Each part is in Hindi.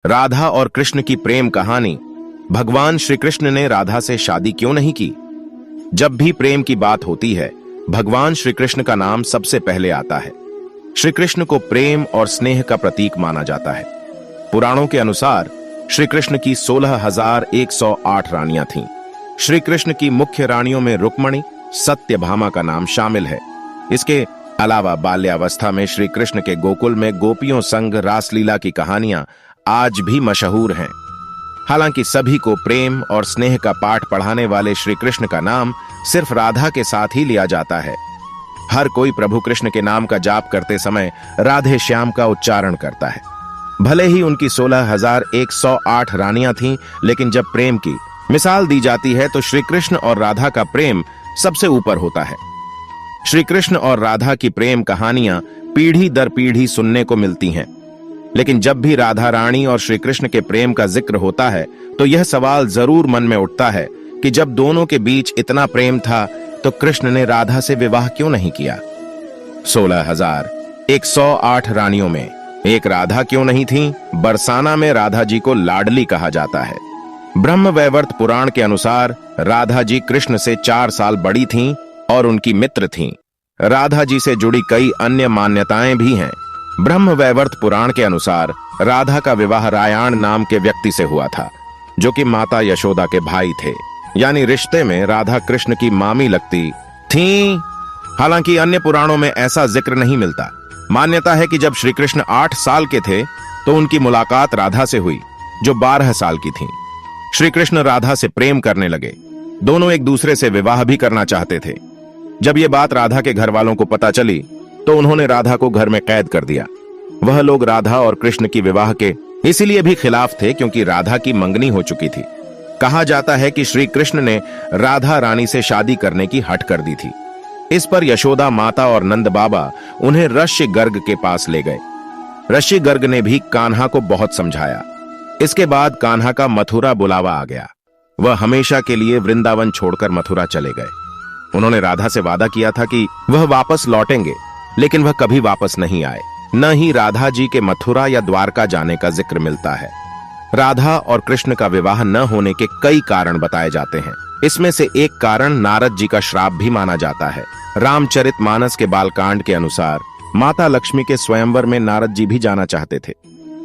राधा और कृष्ण की प्रेम कहानी। भगवान श्री कृष्ण ने राधा से शादी क्यों नहीं की? जब भी प्रेम की बात होती है, भगवान श्री कृष्ण का नाम सबसे पहले आता है। श्री कृष्ण को प्रेम और स्नेह का प्रतीक माना जाता है। पुराणों के अनुसार श्री कृष्ण की 16,108 रानियां थीं। श्री कृष्ण की मुख्य रानियों में रुक्मणी, सत्यभामा का नाम शामिल है। इसके अलावा बाल्यावस्था में श्री कृष्ण के गोकुल में गोपियों संग रासलीला की कहानियां आज भी मशहूर हैं। हालांकि सभी को प्रेम और स्नेह का पाठ पढ़ाने वाले श्री कृष्ण का नाम सिर्फ राधा के साथ ही लिया जाता है। हर कोई प्रभु कृष्ण के नाम का जाप करते समय राधे श्याम का उच्चारण करता है। भले ही उनकी 16,108 रानियां थीं, लेकिन जब प्रेम की मिसाल दी जाती है तो श्री कृष्ण और राधा का प्रेम सबसे ऊपर होता है। श्री कृष्ण और राधा की प्रेम कहानियां पीढ़ी दर पीढ़ी सुनने को मिलती हैं, लेकिन जब भी राधा रानी और श्री कृष्ण के प्रेम का जिक्र होता है तो यह सवाल जरूर मन में उठता है कि जब दोनों के बीच इतना प्रेम था तो कृष्ण ने राधा से विवाह क्यों नहीं किया? 16,108 रानियों में एक राधा क्यों नहीं थी? बरसाना में राधा जी को लाडली कहा जाता है। ब्रह्मवैवर्त पुराण के अनुसार राधा जी कृष्ण से 4 साल बड़ी थीं और उनकी मित्र थीं। राधा जी से जुड़ी कई अन्य मान्यताएं भी हैं। ब्रह्मवैवर्त पुराण के अनुसार राधा का विवाह रायाण नाम के व्यक्ति से हुआ था, जो कि माता यशोदा के भाई थे, यानी रिश्ते में राधा कृष्ण की मामी लगती थीं। हालांकि अन्य पुराणों में ऐसा जिक्र नहीं मिलता। मान्यता है कि जब श्री कृष्ण 8 साल के थे तो उनकी मुलाकात राधा से हुई, जो 12 साल की थीं। श्री कृष्ण राधा से प्रेम करने लगे। दोनों एक दूसरे से विवाह भी करना चाहते थे। जब ये बात राधा के घर वालों को पता चली तो उन्होंने राधा को घर में कैद कर दिया। वह लोग राधा और कृष्ण की विवाह के इसीलिए भी खिलाफ थे क्योंकि राधा की मंगनी हो चुकी थी। कहा जाता है कि श्री कृष्ण ने राधा रानी से शादी करने की हठ कर दी थी। इस पर यशोदा माता और नंद बाबा उन्हें ऋषि गर्ग के पास ले गए। ऋषि गर्ग ने भी कान्हा को बहुत समझाया। इसके बाद कान्हा का मथुरा बुलावा आ गया। वह हमेशा के लिए वृंदावन छोड़कर मथुरा चले गए। उन्होंने राधा से वादा किया था कि वह वापस लौटेंगे, लेकिन वह कभी वापस नहीं आए। न ही राधा जी के मथुरा या द्वारका जाने का जिक्र मिलता है। राधा और कृष्ण का विवाह न होने के कई कारण बताए जाते हैं। इसमें से एक कारण नारद जी का श्राप भी माना जाता है। रामचरितमानस के बालकांड के अनुसार माता लक्ष्मी के स्वयंवर में नारद जी भी जाना चाहते थे।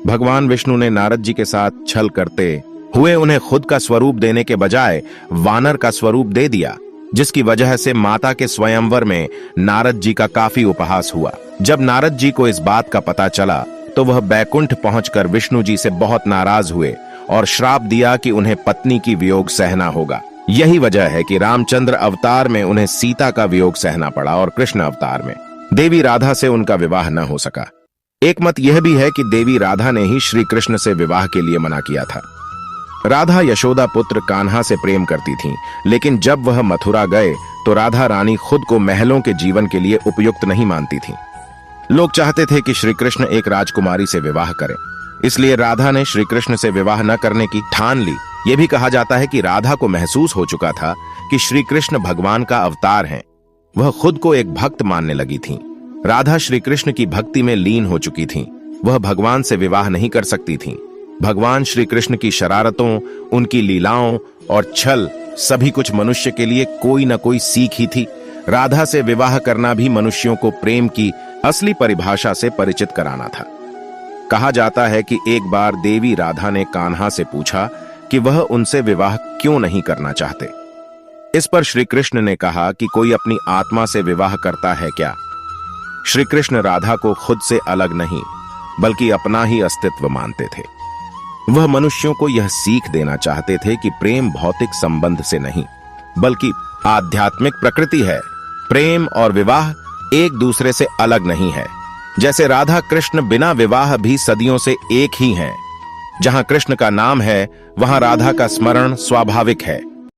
भगवान विष्णु ने नारद जी के साथ छल करते हुए उन्हें खुद का स्वरूप देने के बजाय वानर का स्वरूप दे दिया, जिसकी वजह से माता के स्वयंवर में नारद जी का काफी उपहास हुआ। जब नारद जी को इस बात का पता चला तो वह बैकुंठ पहुंचकर विष्णु जी से बहुत नाराज हुए और श्राप दिया कि उन्हें पत्नी की वियोग सहना होगा। यही वजह है कि रामचंद्र अवतार में उन्हें सीता का वियोग सहना पड़ा और कृष्ण अवतार में देवी राधा से उनका विवाह न हो सका। एक मत यह भी है कि देवी राधा ने ही श्री कृष्ण से विवाह के लिए मना किया था। राधा यशोदा पुत्र कान्हा से प्रेम करती थीं, लेकिन जब वह मथुरा गए तो राधा रानी खुद को महलों के जीवन के लिए उपयुक्त नहीं मानती थीं। लोग चाहते थे कि श्री कृष्ण एक राजकुमारी से विवाह करें, इसलिए राधा ने श्री कृष्ण से विवाह न करने की ठान ली। यह भी कहा जाता है कि राधा को महसूस हो चुका था कि श्री कृष्ण भगवान का अवतार हैं। वह खुद को एक भक्त मानने लगी थीं। राधा श्री कृष्ण की भक्ति में लीन हो चुकी थीं। वह भगवान से विवाह नहीं कर सकती थीं। भगवान श्री कृष्ण की शरारतों, उनकी लीलाओं और छल सभी कुछ मनुष्य के लिए कोई न कोई सीख ही थी। राधा से विवाह करना भी मनुष्यों को प्रेम की असली परिभाषा से परिचित कराना था। कहा जाता है कि एक बार देवी राधा ने कान्हा से पूछा कि वह उनसे विवाह क्यों नहीं करना चाहते। इस पर श्री कृष्ण ने कहा कि कोई अपनी आत्मा से विवाह करता है क्या? श्री कृष्ण राधा को खुद से अलग नहीं बल्कि अपना ही अस्तित्व मानते थे। वह मनुष्यों को यह सीख देना चाहते थे कि प्रेम भौतिक संबंध से नहीं बल्कि आध्यात्मिक प्रकृति है। प्रेम और विवाह एक दूसरे से अलग नहीं है। जैसे राधा कृष्ण बिना विवाह भी सदियों से एक ही हैं। जहां कृष्ण का नाम है वहां राधा का स्मरण स्वाभाविक है।